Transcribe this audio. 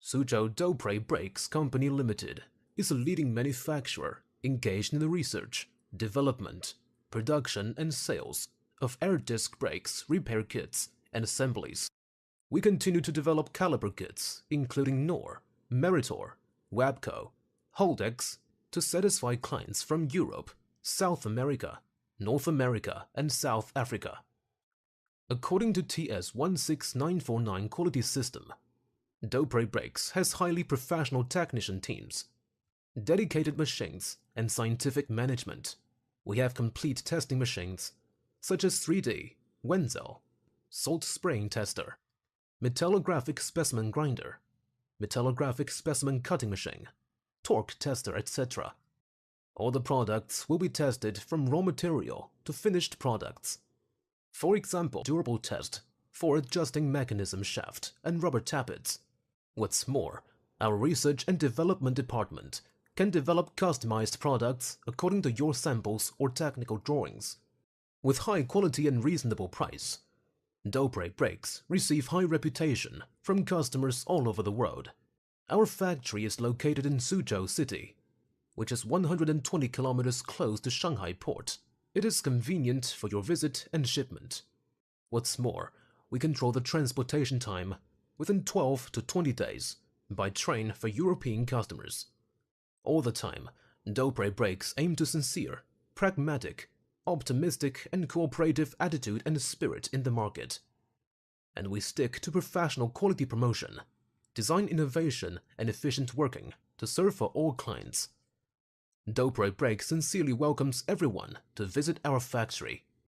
Suzhou Dopre Brakes Company Limited is a leading manufacturer engaged in the research, development, production and sales of air disc brakes repair kits and assemblies. We continue to develop caliper kits including Knorr, Meritor, WABCO, Holdex to satisfy clients from Europe, South America, North America and South Africa. According to TS 16949 quality system, Dopre Brakes has highly professional technician teams, dedicated machines and scientific management. We have complete testing machines such as 3D, Wenzel, salt spraying tester, metallographic specimen grinder, metallographic specimen cutting machine, torque tester, etc. All the products will be tested from raw material to finished products. For example, durable test for adjusting mechanism shaft and rubber tappets. What's more, our research and development department can develop customized products according to your samples or technical drawings. With high quality and reasonable price, Dopre Brakes receive high reputation from customers all over the world. Our factory is located in Suzhou City, which is 120 kilometers close to Shanghai port. It is convenient for your visit and shipment. What's more, we control the transportation time within 12 to 20 days by train for European customers. All the time, Dopre Brakes aim to sincere, pragmatic, optimistic and cooperative attitude and spirit in the market. And we stick to professional quality promotion, design innovation and efficient working to serve for all clients. Dopre Brakes sincerely welcomes everyone to visit our factory.